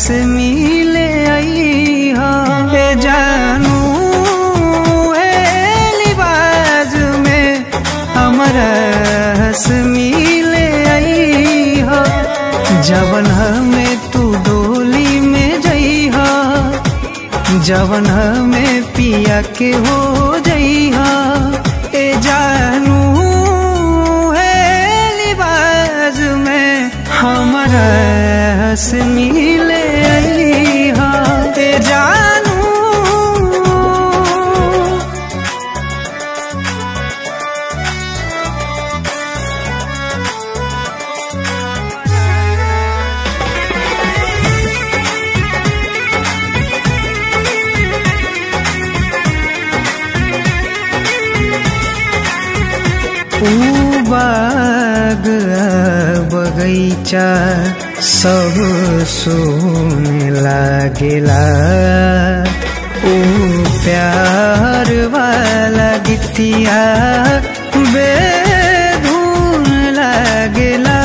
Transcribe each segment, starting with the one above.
से मिले आई हो ए जानू लिबाज में हमारा से मिले आई हो जवन में तू डोली में जई हो जवन में पिया के हो जई हो ए जानू लिबाज में हमारा से मिले आई हो ए जानू। बाग बगैचा सब सोने लागेला ओ प्यार वाला गीतिया बेधुन लागेला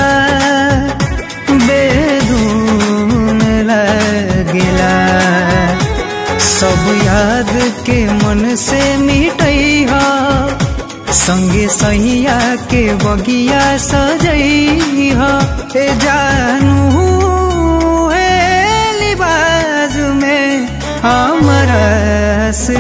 बेधुन लागेला सब याद के मन से मिटैहा संगे सहिया के बगिया सजई हो ए जानू लिबाज में हमारा से